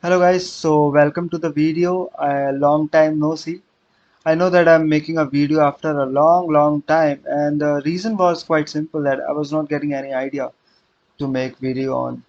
Hello guys, so welcome to the video. A long time no see. I know that I'm making a video after a long time, and the reason was quite simple that I was not getting any idea to make video on,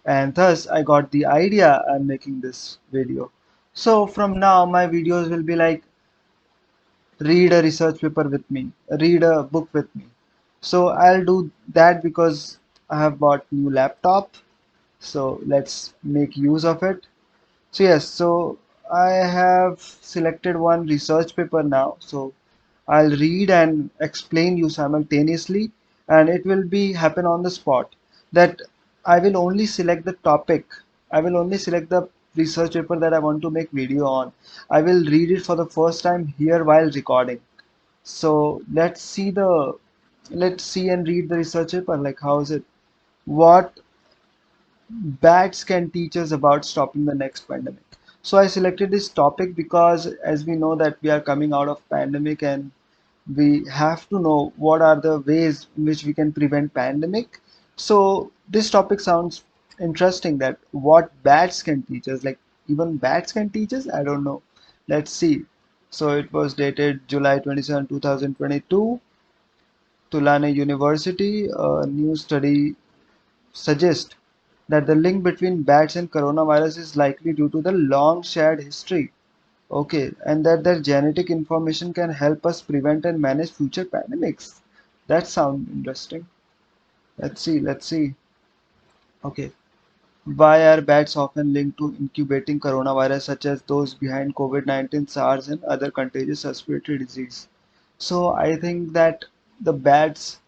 and thus I got the idea I'm making this video. So from now my videos will be like read a research paper with me, read a book with me. So I'll do that because I have bought new laptop. So let's make use of it. So I have selected one research paper now. So I'll read and explain you simultaneously, and it will be happen on the spot. That I will only select the topic. I will only select the research paper that I want to make video on. I will read it for the first time here while recording. So let's see and read the research paper. Like how is it? What bats can teach us about stopping the next pandemic. So I selected this topic because as we know that we are coming out of pandemic and we have to know what are the ways in which we can prevent pandemic. So this topic sounds interesting, that what bats can teach us, like even bats can teach us. I don't know. Let's see. So it was dated July 27, 2022. Tulane University, a new study suggest that the link between bats and coronavirus is likely due to the long shared history. Okay, and that their genetic information can help us prevent and manage future pandemics. That sounds interesting. Let's see. Okay. Why are bats often linked to incubating coronavirus such as those behind COVID-19, SARS, and other contagious respiratory disease? So I think that the bats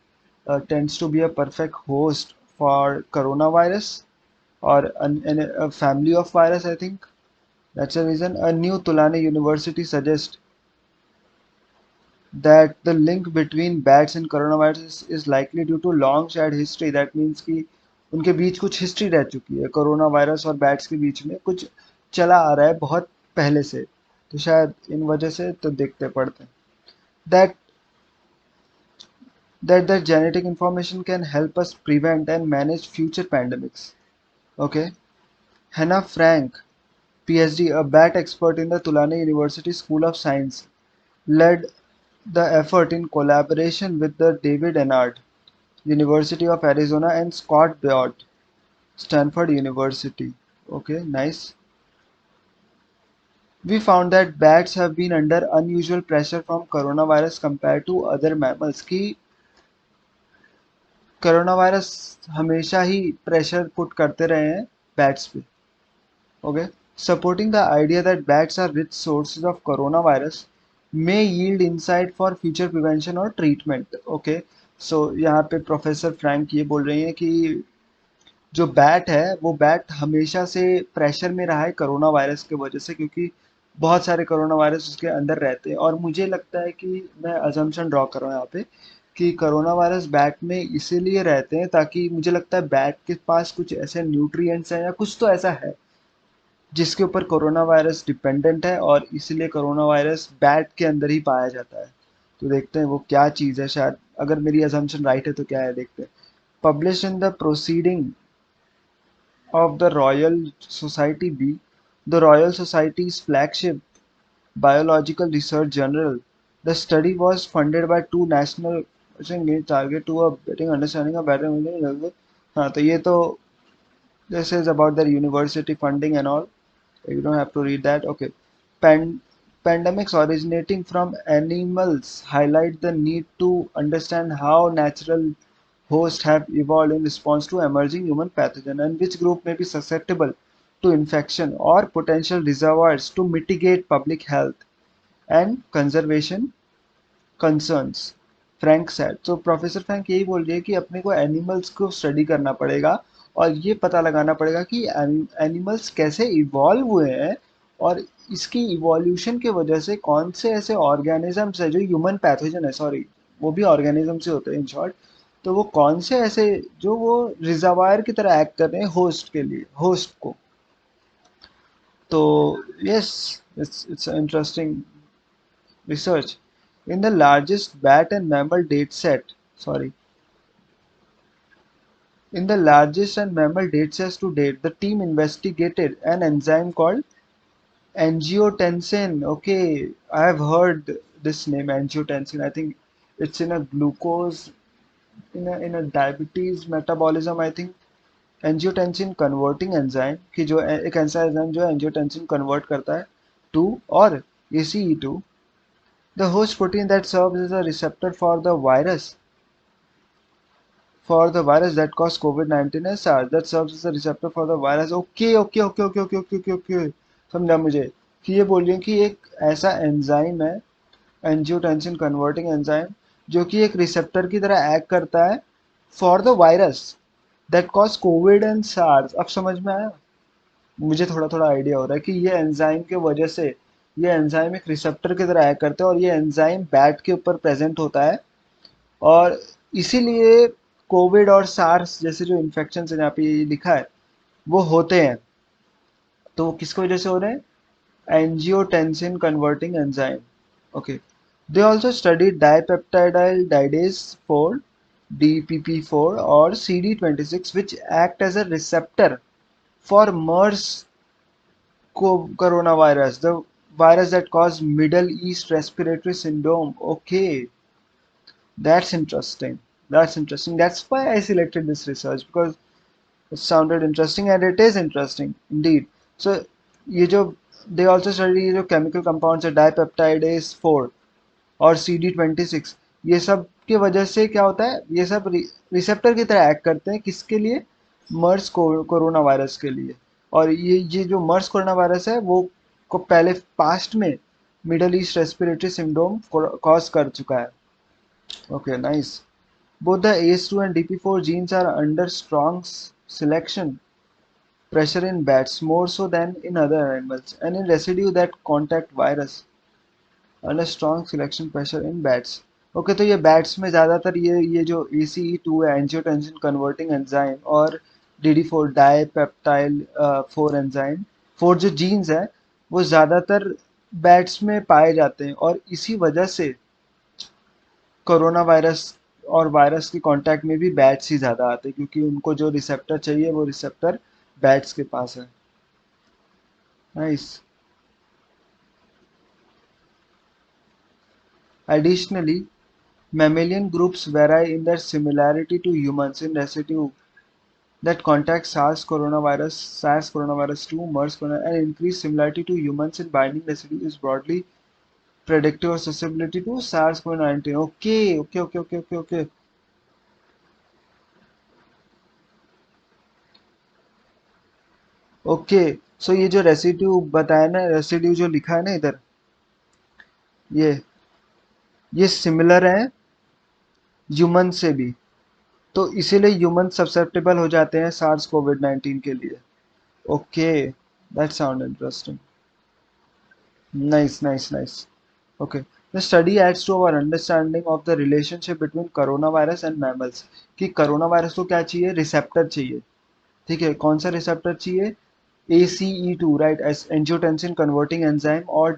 tends to be a perfect host for coronavirus or a family of virus, I think. That's the reason a new Tulane University suggests that the link between bats and coronavirus is likely due to long shared history. That means कि उनके बीच कुछ history रह चुकी है, corona virus और bats के बीच में कुछ चला आ रहा है बहुत पहले से, तो शायद इन वजह से तो देखते पड़ते हैं that their genetic information can help us prevent and manage future pandemics. Okay, Hannah Frank, PhD, a bat expert in the Tulane University School of Science, led the effort in collaboration with the David Ennard, University of Arizona, and Scott Biot, Stanford University. Okay, nice. We found that bats have been under unusual pressure from coronavirus compared to other mammals. कि coronavirus हमेशा ही pressure put करते रहे हैं bats पे. Okay, supporting the idea that bats are rich sources of coronavirus may yield insight for future prevention or treatment. Okay, so यहाँ पे professor Frank ये बोल रही हैं कि जो बैट है वो बैट हमेशा से प्रेशर में रहा है कोरोना वायरस की वजह से, क्योंकि बहुत सारे कोरोना वायरस उसके अंदर रहते हैं, और मुझे लगता है कि मैं अजम्पशन ड्रॉ कर रहा हूँ यहाँ पे कि कोरोना वायरस बैट में इसीलिए रहते हैं ताकि मुझे लगता है बैट के पास कुछ ऐसे न्यूट्रिएंट्स हैं या कुछ तो ऐसा है जिसके ऊपर कोरोना वायरस डिपेंडेंट है, और इसीलिए कोरोना वायरस बैट के अंदर ही पाया जाता है। तो देखते हैं वो क्या चीज़ है, शायद अगर मेरी अजम्पशन राइट है तो क्या है, देखते हैं। Publish in the proceeding of the Royal Society B, the Royal Society's flagship biological research journal. The study was funded by two national target to a better understanding of better. हाँ तो ये तो this is about their university funding and all. You don't have to read that. Okay. Pan Pandemics originating from animals highlight the need to understand how natural hosts have evolved in response to emerging human pathogen, and which group may be susceptible to infection or potential reservoirs to mitigate public health and conservation concerns. Frank said, तो professor Frank यही बोल रही है कि अपने को animals को study करना पड़ेगा और ये पता लगाना पड़ेगा कि एनिमल्स कैसे इवॉल्व हुए हैं, और इसकी इवोल्यूशन की वजह से कौन से ऐसे ऑर्गेनिजम्स है जो ह्यूमन पैथोजन है, सॉरी वो भी ऑर्गेनिज्म से होते हैं इन शॉर्ट, तो वो कौन से ऐसे जो वो रिजर्वायर की तरह एक्ट कर रहे हैं होस्ट के लिए, होस्ट को। तो yes, it's interesting research. In the largest bat and mammal dataset, sorry, In the largest and mammal datasets to date, the team investigated an enzyme called angiotensin. Okay, I have heard this name angiotensin. I think it's in a glucose in a diabetes metabolism. I think angiotensin converting enzyme कि जो एक ऐसा enzyme जो angiotensin convert करता है to और ACE2, the host protein that serves as a receptor for the virus that caused COVID-19 is SARS that serves as a receptor for the virus. Okay, okay, okay, okay, okay, okay, okay, okay. समझा मुझे कि ये बोल रही है कि एक ऐसा एंजाइम है एंजियोटेंसिन कन्वर्टिंग एंजाइम जो कि एक रिसेप्टर की तरह एक्ट करता है for the virus that cause COVID and SARS. अब समझ में आया मुझे, थोड़ा थोड़ा आइडिया हो रहा है कि ये एंजाइम के वजह से ये एंजाइम एक रिसेप्टर की तरह एक्ट करता है और ये एंजाइम बैट के ऊपर प्रेजेंट होता है और इसीलिए कोविड और सार्स जैसे जो इन्फेक्शन है जहाँ पे ये लिखा है वो होते हैं. तो वो किसकी वजह से हो रहे हैं? Angiotensin converting enzyme. Okay. They also studied dipeptidyl didase 4 DPP4 और CD26 which act as a receptor for MERS coronavirus, the virus that caused Middle East respiratory syndrome. Okay, that's interesting. That's interesting. That's why I selected this research because it sounded interesting and it is interesting indeed. So, ये जो they also study ये जो chemical compounds है dipeptidase 4 और CD26, ये सब की वजह से क्या होता है, ये सब रिसेप्टर की तरह एक्ट करते हैं किसके लिए? मर्स कोरोना वायरस के लिए. और ये जो मर्स कोरोना वायरस है वो को पहले पास्ट में middle east respiratory syndrome cause कर चुका है. Okay, nice. Both the ACE2 and DP4 genes are under strong selection pressure in bats, more so than in other animals, and in residue that contact virus under strong selection pressure in bats. Okay, तो ये bats में ज़्यादातर ये जो ACE2 है angiotensin converting enzyme और DD4 डाइपेप्टाइल 4 enzyme 4 जो jeans है वो ज़्यादातर बैट्स में पाए जाते हैं और इसी वजह से कोरोना वायरस और वायरस के कांटेक्ट में भी बैट्स ही ज़्यादा आते हैं क्योंकि उनको जो रिसेप्टर चाहिए वो रिसेप्टर बैट्स के पास है. Nice. Additionally, mammalian groups vary in their similarity to humans in residue that contact SARS coronavirus 2, MERS corona, and increased similarity to humans in binding residue is broadly predictive of susceptibility to SARS-CoV-19. Okay, okay, okay, okay, okay, okay. Okay, so ये जो residue बताया ना, residue जो लिखा है ना इधर, ये ये सिमिलर है ह्यूमन से भी, तो इसीलिए ह्यूमन सब्सेप्टेबल हो जाते हैं सार्स कोविड 19 के लिए. Okay, that sound interesting. Nice, nice, nice. Okay. The study adds to our understanding of the relationship between coronavirus and mammals. कि कोरोना वायरस को क्या चाहिए? रिसेप्टर चाहिए. ठीक है, कौन सा रिसेप्टर चाहिए? ACE2, right, angiotensin converting enzyme और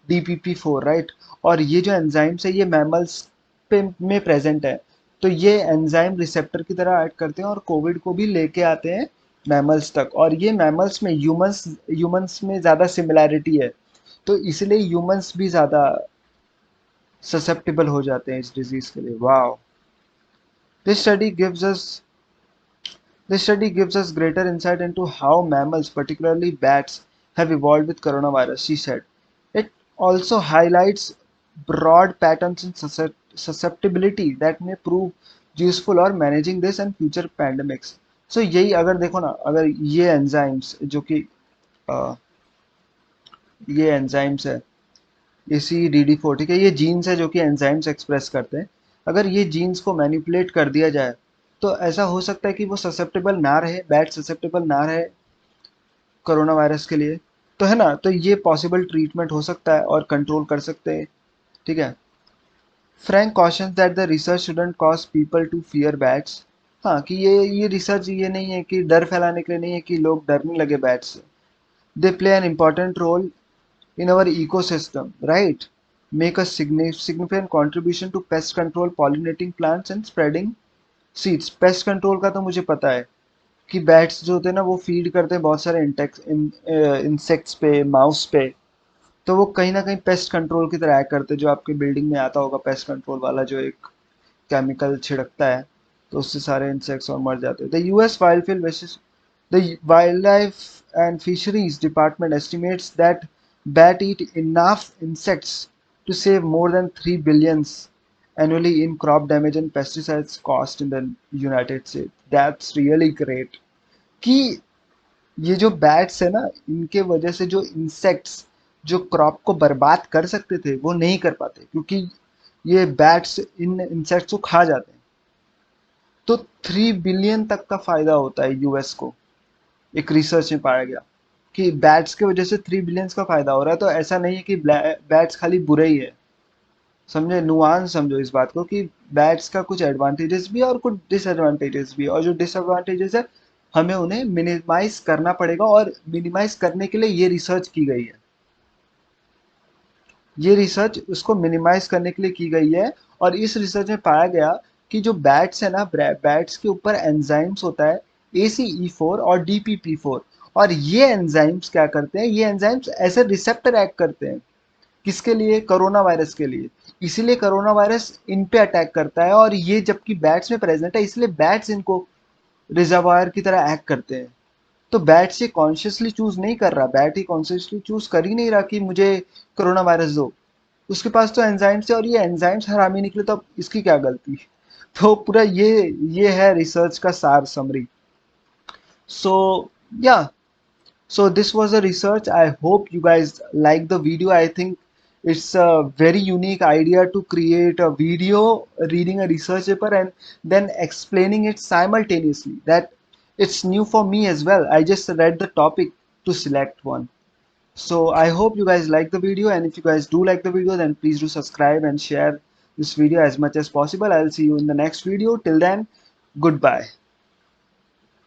DPP4, राइट. और ये जो एंजाइम्स है ये मैमल्स पे में प्रेजेंट है, तो ये एंजाइम रिसेप्टर की तरह एक्ट करते हैं और कोविड को भी लेके आते हैं मैमल्स तक. और ये मैमल्स में ह्यूमंस में ज़्यादा सिमिलैरिटी है, तो इसलिए ह्यूमंस भी ज़्यादा ससेप्टेबल हो जाते हैं इस डिजीज के लिए. Wow. This study gives us This study gives us greater insight into how mammals, particularly bats, have evolved with coronavirus, she said. It also highlights broad patterns in susceptibility that may prove useful or managing this and future pandemics. So यही अगर देखो ना, अगर ये enzymes जो कि ये enzymes है ACE-DD4, ठीक है, ये जीन्स है जो कि एंजाइम्स एक्सप्रेस करते हैं. अगर ये जीन्स को मैनिपुलेट कर दिया जाए तो ऐसा हो सकता है कि वो ससेप्टेबल ना रहे, बैट ससेप्टेबल ना रहे कोरोना वायरस के लिए, तो है ना, तो ये पॉसिबल ट्रीटमेंट हो सकता है और कंट्रोल कर सकते हैं. ठीक है. Frank cautions that the research shouldn't cause people to fear bats. हाँ, कि ये रिसर्च ये नहीं है कि डर फैलाने के लिए नहीं है कि लोग डरने लगे बैट से. They play an important role in our ecosystem, right? Make a significant contribution to pest control, pollinating plants, and seeds, pest control का तो मुझे पता है कि बैट्स जो होते हैं ना वो फीड करते हैं बहुत सारे इंसेक्ट्स पे, माउस पे, तो वो कहीं ना कहीं पेस्ट कंट्रोल की तरह एक्ट करते हैं। जो आपके बिल्डिंग में आता होगा पेस्ट कंट्रोल वाला, जो एक केमिकल छिड़कता है, तो उससे सारे इंसेक्ट्स और मर जाते हैं। The US wild life and fisheries department estimates that bat eat enough insects to save more than 3 billions annually in crop damage and pesticides cost in the United States. That's really great. कि ये जो bats है ना, इनके वजह से जो insects जो क्रॉप को बर्बाद कर सकते थे वो नहीं कर पाते, क्योंकि ये बैट्स इन इंसेक्ट्स को खा जाते हैं। तो 3 बिलियन तक का फायदा होता है यूएस को, एक रिसर्च में पाया गया कि बैट्स की वजह से 3 बिलियंस का फायदा हो रहा है। तो ऐसा नहीं है कि बैट्स खाली बुरे ही है, समझे, नुआंस समझो इस बात को कि बैट्स का कुछ एडवांटेजेस भी है और कुछ डिसएडवांटेजेस भी है, और जो डिसएडवांटेजेस है हमें उन्हें मिनिमाइज करना पड़ेगा, और मिनिमाइज करने के लिए ये रिसर्च की गई है। ये रिसर्च उसको मिनिमाइज करने के लिए की गई है। और इस रिसर्च में पाया गया कि जो बैट्स है ना, बैट्स के ऊपर एंजाइम्स होता है ACE4 और DPP4, और ये एंजाइम्स क्या करते हैं, ये एंजाइम्स ऐसे रिसेप्टर एक्ट करते हैं, किसके लिए, कोरोना वायरस के लिए। इसीलिए कोरोना वायरस इन पे अटैक करता है, और ये जबकि बैट्स में प्रेजेंट है, इसलिए बैट्स इनको रिजर्वायर की तरह एक्ट करते हैं। तो बैट से कॉन्शियसली चूज नहीं कर रहा, बैट ही कॉन्शियसली चूज कर ही नहीं रहा कि मुझे कोरोना वायरस दो, उसके पास तो एंजाइम्स है, और ये एंजाइम्स हरामी निकले, तो अब इसकी क्या गलती। तो पूरा ये है रिसर्च का सार, समरी। सो या, so this was a research. I hope you guys like the video. I think it's a very unique idea to create a video reading a research paper and then explaining it simultaneously. That it's new for me as well. I just read the topic to select one. So I hope you guys like the video, and if you guys do like the video, then please do subscribe and share this video as much as possible. I'll see you in the next video. Till then, goodbye.